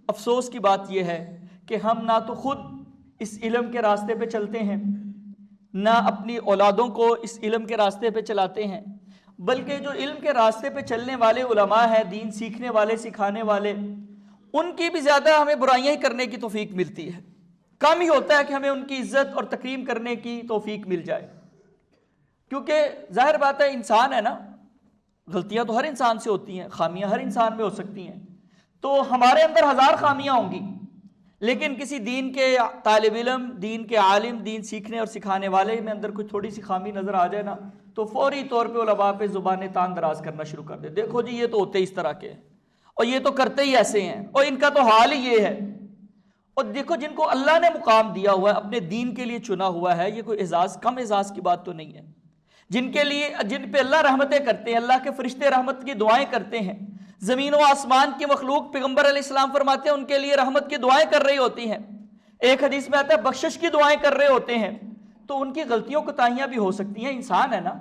افسوس کی بات یہ ہے کہ ہم نہ تو خود اس علم کے راستے پہ چلتے ہیں، نہ اپنی اولادوں کو اس علم کے راستے پہ چلاتے ہیں، بلکہ جو علم کے راستے پہ چلنے والے علماء ہیں، دین سیکھنے والے، سکھانے والے، ان کی بھی زیادہ ہمیں برائیاں ہی کرنے کی توفیق ملتی ہے۔ کم ہی ہوتا ہے کہ ہمیں ان کی عزت اور تکریم کرنے کی توفیق مل جائے، کیونکہ ظاہر بات ہے انسان ہے نا، غلطیاں تو ہر انسان سے ہوتی ہیں، خامیاں ہر انسان میں ہو سکتی ہیں، تو ہمارے اندر ہزار خامیاں ہوں گی، لیکن کسی دین کے طالب علم، دین کے عالم، دین سیکھنے اور سکھانے والے میں اندر کوئی تھوڑی سی خامی نظر آ جائے نا، تو فوری طور پہ علماء پہ زبانیں تان دراز کرنا شروع کر دے، دیکھو جی یہ تو ہوتے اس طرح کے ہیں، اور یہ تو کرتے ہی ایسے ہیں، اور ان کا تو حال ہی یہ ہے۔ اور دیکھو جن کو اللہ نے مقام دیا ہوا ہے، اپنے دین کے لیے چنا ہوا ہے، یہ کوئی اعزاز، کم اعزاز کی بات تو نہیں ہے۔ جن پہ اللہ رحمتیں کرتے ہیں، اللہ کے فرشتے رحمت کی دعائیں کرتے ہیں، زمین و آسمان کی مخلوق پیغمبر علیہ السلام فرماتے ہیں ان کے لیے رحمت کی دعائیں کر رہی ہوتی ہیں، ایک حدیث میں آتا ہے بخشش کی دعائیں کر رہے ہوتے ہیں، تو ان کی غلطیوں کوتاہیاں بھی ہو سکتی ہیں، انسان ہے نا۔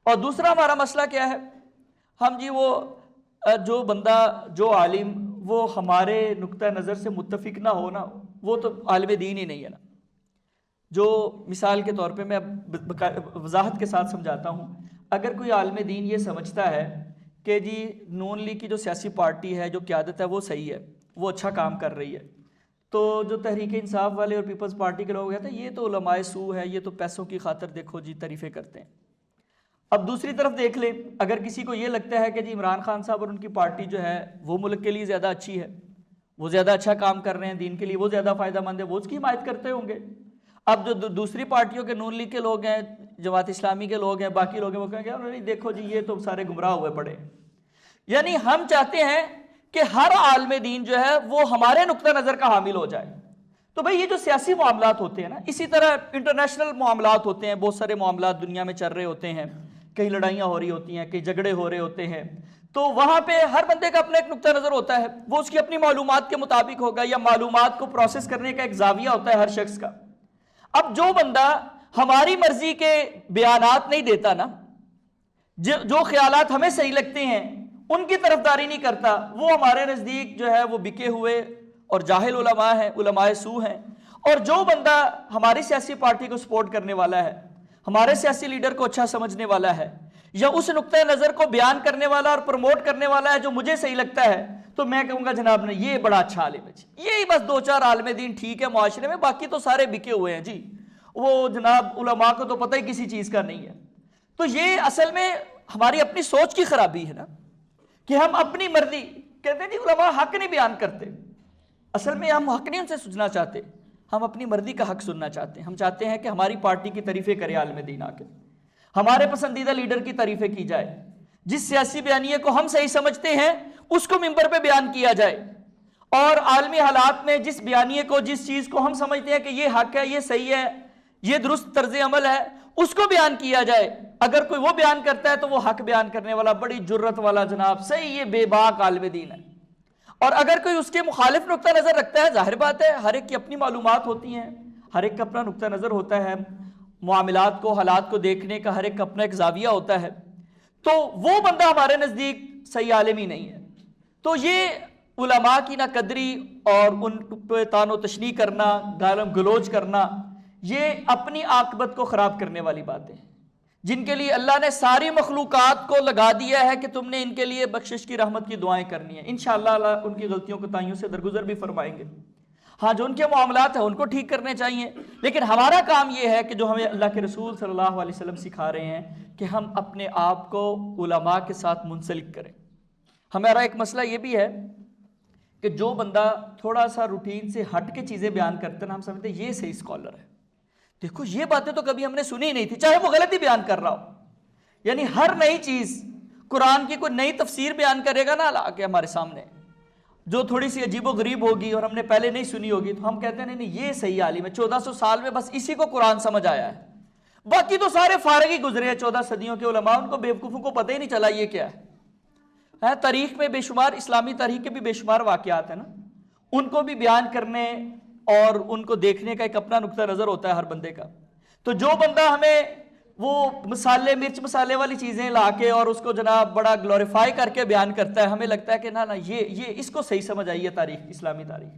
اور دوسرا ہمارا مسئلہ کیا ہے، ہم جی وہ جو بندہ، جو عالم وہ ہمارے نقطہ نظر سے متفق نہ ہو نا، وہ تو عالم دین ہی نہیں ہے نا۔ جو مثال کے طور پہ میں وضاحت کے ساتھ سمجھاتا ہوں، اگر کوئی عالم دین یہ سمجھتا ہے کہ جی نون لیگ کی جو سیاسی پارٹی ہے، جو قیادت ہے وہ صحیح ہے، وہ اچھا کام کر رہی ہے، تو جو تحریک انصاف والے اور پیپلز پارٹی کے لوگ کہتے ہیں یہ تو علماء سو ہے، یہ تو پیسوں کی خاطر دیکھو جی تعریفیں کرتے ہیں۔ اب دوسری طرف دیکھ لیں، اگر کسی کو یہ لگتا ہے کہ جی عمران خان صاحب اور ان کی پارٹی جو ہے وہ ملک کے لیے زیادہ اچھی ہے، وہ زیادہ اچھا کام کر رہے ہیں، دین کے لیے وہ زیادہ فائدہ مند ہے، وہ اس کی حمایت کرتے ہوں گے۔ اب جو دوسری پارٹیوں کے، نون لیگ کے لوگ ہیں، جماعت اسلامی کے لوگ ہیں، باقی لوگ ہیں، وہ کہیں گے نہیں دیکھو جی یہ تو سارے گمراہ ہوئے پڑے۔ یعنی ہم چاہتے ہیں کہ ہر عالم دین جو ہے وہ ہمارے نقطہ نظر کا حامل ہو جائے۔ تو بھئی یہ جو سیاسی معاملات ہوتے ہیں نا، اسی طرح انٹرنیشنل معاملات ہوتے ہیں، بہت سارے معاملات دنیا میں چل رہے ہوتے ہیں، کئی لڑائیاں ہو رہی ہوتی ہیں، کئی جھگڑے ہو رہے ہوتے ہیں، تو وہاں پہ ہر بندے کا اپنا ایک نقطہ نظر ہوتا ہے، وہ اس کی اپنی معلومات کے مطابق ہوگا، یا معلومات کو پروسیس کرنے کا ایک زاویہ ہوتا ہے ہر شخص کا۔ اب جو بندہ ہماری مرضی کے بیانات نہیں دیتا نا، جو خیالات ہمیں صحیح لگتے ہیں ان کی طرفداری نہیں کرتا، وہ ہمارے نزدیک جو ہے وہ بکے ہوئے اور جاہل علماء ہیں، علماء سو ہیں۔ اور جو بندہ ہماری سیاسی پارٹی کو سپورٹ کرنے والا ہے، ہمارے سیاسی لیڈر کو اچھا سمجھنے والا ہے، یا اس نقطۂ نظر کو بیان کرنے والا اور پروموٹ کرنے والا ہے جو مجھے صحیح لگتا ہے، تو میں کہوں گا جناب نے یہ بڑا اچھا عالم ہے جی، یہی بس دو چار عالم دین ٹھیک ہے معاشرے میں، باقی تو سارے بکے ہوئے ہیں جی، وہ جناب علماء کو تو پتہ ہی کسی چیز کا نہیں ہے۔ تو یہ اصل میں ہماری اپنی سوچ کی خرابی ہے نا، کہ ہم اپنی مرضی کہتے ہیں جی علماء حق نہیں بیان کرتے، اصل میں ہم حق نہیں ان سے سننا چاہتے، ہم اپنی مرضی کا حق سننا چاہتے ہیں۔ ہم چاہتے ہیں کہ ہماری پارٹی کی تعریفیں کرے عالم دین آ کے، ہمارے پسندیدہ لیڈر کی تعریفیں کی جائے، جس سیاسی بیانیے کو ہم صحیح سمجھتے ہیں اس کو ممبر پہ بیان کیا جائے، اور عالمی حالات میں جس بیانیے کو، جس چیز کو ہم سمجھتے ہیں کہ یہ حق ہے، یہ صحیح ہے، یہ درست طرز عمل ہے، اس کو بیان کیا جائے۔ اگر کوئی وہ بیان کرتا ہے تو وہ حق بیان کرنے والا بڑی جرت والا جناب صحیح یہ بے باک عالم دین ہے، اور اگر کوئی اس کے مخالف نقطہ نظر رکھتا ہے، ظاہر بات ہے ہر ایک کی اپنی معلومات ہوتی ہیں، ہر ایک کا اپنا نقطہ نظر ہوتا ہے، معاملات کو، حالات کو دیکھنے کا ہر ایک کا اپنا ایک زاویہ ہوتا ہے، تو وہ بندہ ہمارے نزدیک صحیح عالم ہی نہیں ہے۔ تو یہ علماء کی نہ قدری اور ان پہ طعن و تشنیع کرنا، گالم گلوچ کرنا، یہ اپنی عاقبت کو خراب کرنے والی باتیں ہیں، جن کے لیے اللہ نے ساری مخلوقات کو لگا دیا ہے کہ تم نے ان کے لیے بخشش کی رحمت کی دعائیں کرنی ہیں، انشاءاللہ اللہ ان کی غلطیوں کوتاہیوں سے درگزر بھی فرمائیں گے۔ ہاں جو ان کے معاملات ہیں ان کو ٹھیک کرنے چاہیے، لیکن ہمارا کام یہ ہے کہ جو ہمیں اللہ کے رسول صلی اللہ علیہ وسلم سکھا رہے ہیں کہ ہم اپنے آپ کو علماء کے ساتھ منسلک کریں۔ ہمارا ایک مسئلہ یہ بھی ہے کہ جو بندہ تھوڑا سا روٹین سے ہٹ کے چیزیں بیان کرتے ہیں، ہم سمجھتے ہیں یہ صحیح اسکالر ہے، دیکھو یہ باتیں تو کبھی ہم نے سنی نہیں تھی، چاہے وہ غلطی بیان کر رہا ہو۔ یعنی ہر نئی چیز، قرآن کی کوئی نئی تفسیر بیان کرے گا نا لا کے ہمارے سامنے، جو تھوڑی سی عجیب و غریب ہوگی اور ہم نے پہلے نہیں سنی ہوگی، تو ہم کہتے ہیں نہیں یہ صحیح عالم ہے، 1400 سال میں بس اسی کو قرآن سمجھ آیا ہے، باقی تو سارے فارغ ہی گزرے ہیں 14 صدیوں کے علماء، ان کو بیوقوفوں کو پتہ ہی نہیں چلا یہ کیا ہے۔ تاریخ میں بے شمار، اسلامی تاریخ کے بھی بے شمار واقعات ہیں نا، ان کو بھی بیان کرنے اور ان کو دیکھنے کا ایک اپنا نقطہ نظر ہوتا ہے ہر بندے کا۔ تو جو بندہ ہمیں وہ مسالے مرچ مسالے والی چیزیں لا کے اور اس کو جناب بڑا گلوریفائی کر کے بیان کرتا ہے. ہمیں لگتا ہے کہ نا یہ اس کو صحیح سمجھ آئی ہے تاریخ، اسلامی تاریخ،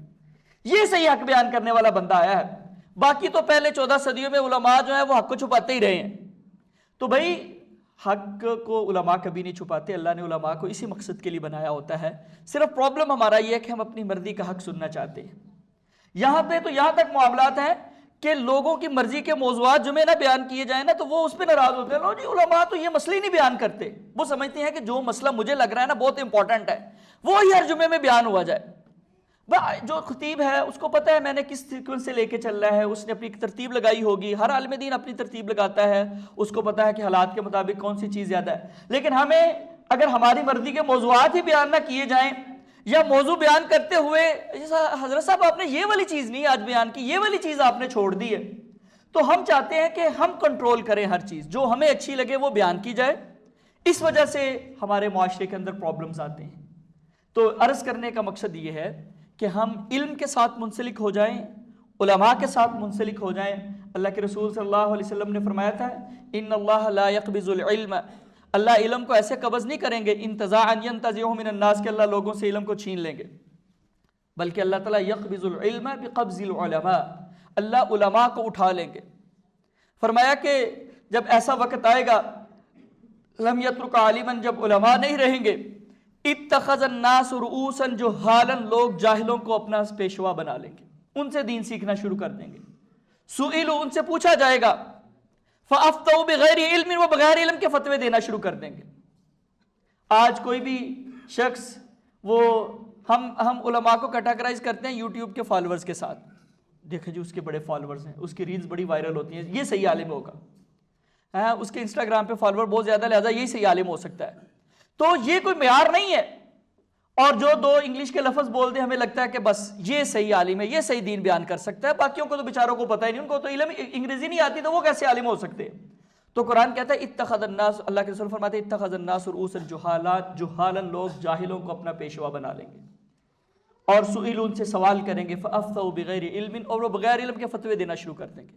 یہ صحیح حق بیان کرنے والا بندہ آیا ہے. باقی تو پہلے 14 صدیوں میں علماء جو ہیں وہ حق کو چھپاتے ہی رہے ہیں. تو بھائی حق کو علماء کبھی نہیں چھپاتے، اللہ نے علماء کو اسی مقصد کے لیے بنایا ہوتا ہے. صرف پرابلم ہمارا یہ ہے کہ ہم اپنی مرضی کا حق سننا چاہتے ہیں. یہاں پہ تو یہاں تک معاملات ہیں کہ لوگوں کی مرضی کے موضوعات جو میں نہ بیان کیے جائیں نا تو وہ اس پہ ناراض ہوتے ہیں. لو جی علماء تو یہ مسئلے ہی نہیں بیان کرتے، وہ سمجھتے ہیں کہ جو مسئلہ مجھے لگ رہا ہے نا بہت امپورٹنٹ ہے وہی ہر جمعے میں بیان ہوا جائے. جو خطیب ہے اس کو پتہ ہے میں نے کس سیکوینس سے لے کے چل رہا ہے، اس نے اپنی ترتیب لگائی ہوگی. ہر عالم دین اپنی ترتیب لگاتا ہے، اس کو پتہ ہے کہ حالات کے مطابق کون سی چیز زیادہ ہے. لیکن ہمیں اگر ہماری مرضی کے موضوعات ہی بیان نہ کیے جائیں یا موضوع بیان کرتے ہوئے حضرت صاحب آپ نے یہ والی چیز نہیں آج بیان کی، یہ والی چیز آپ نے چھوڑ دی ہے، تو ہم چاہتے ہیں کہ ہم کنٹرول کریں ہر چیز، جو ہمیں اچھی لگے وہ بیان کی جائے. اس وجہ سے ہمارے معاشرے کے اندر پرابلمز آتے ہیں. تو عرض کرنے کا مقصد یہ ہے کہ ہم علم کے ساتھ منسلک ہو جائیں، علماء کے ساتھ منسلک ہو جائیں. اللہ کے رسول صلی اللہ علیہ وسلم نے فرمایا تھا ان اللہ لا يقبض العلم، اللہ علم کو ایسے قبض نہیں کریں گے انتزاعا ينتزعه من الناس کہ اللہ لوگوں سے علم کو چھین لیں گے، بلکہ اللہ تعالیٰ يقبض العلم بقبض العلماء، اللہ علماء کو اٹھا لیں گے. فرمایا کہ جب ایسا وقت آئے گا لم يترك عالما، جب علماء نہیں رہیں گے، اتخذ الناس رؤوسا جہالا، لوگ جاہلوں کو اپنا پیشوا بنا لیں گے، ان سے دین سیکھنا شروع کر دیں گے. سئلوا، ان سے پوچھا جائے گا، فافتوا بغیر علم، وہ بغیر علم کے فتوے دینا شروع کر دیں گے. آج کوئی بھی شخص وہ ہم علماء کو کیٹاگرائز کرتے ہیں یوٹیوب کے فالورز کے ساتھ. دیکھیں جی اس کے بڑے فالورز ہیں، اس کی ریلز بڑی وائرل ہوتی ہیں، یہ صحیح عالم ہوگا. اس کے انسٹاگرام پہ فالور بہت زیادہ، لہذا یہی صحیح عالم ہو سکتا ہے. تو یہ کوئی معیار نہیں ہے. اور جو دو انگلش کے لفظ بول دیں ہمیں لگتا ہے کہ بس یہ صحیح عالم ہے، یہ صحیح دین بیان کر سکتا ہے، باقیوں کو تو بیچاروں کو پتہ ہی نہیں، ان کو تو علم انگریزی نہیں آتی تو وہ کیسے عالم ہو سکتے ہیں. تو قرآن کہتا ہے اتخذ الناس، اللہ کے رسول فرماتے ہیں اتخذ الناس رؤوسا جہالا، لوگ جاہلوں کو اپنا پیشوا بنا لیں گے اور سئلوا، ان سے سوال کریں گے، فافتوا بغیر علم، اور وہ بغیر علم کے فتوے دینا شروع کر دیں گے.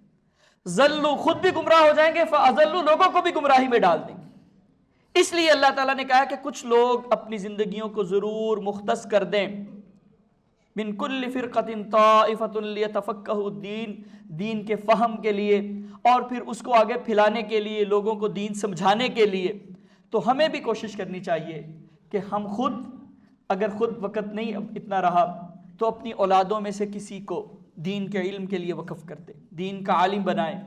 ضلوا، خود بھی گمراہ ہو جائیں گے، فاضلوا، لوگوں کو بھی گمراہی میں ڈال دیں گے. اس لیے اللہ تعالیٰ نے کہا کہ کچھ لوگ اپنی زندگیوں کو ضرور مختص کر دیں، من کل فرقۃ طائفۃ لیتفقہوا الدین، دین کے فہم کے لیے اور پھر اس کو آگے پھیلانے کے لیے، لوگوں کو دین سمجھانے کے لیے. تو ہمیں بھی کوشش کرنی چاہیے کہ ہم خود اگر خود وقت نہیں اتنا رہا تو اپنی اولادوں میں سے کسی کو دین کے علم کے لیے وقف کر دیں، دین کا عالم بنائیں.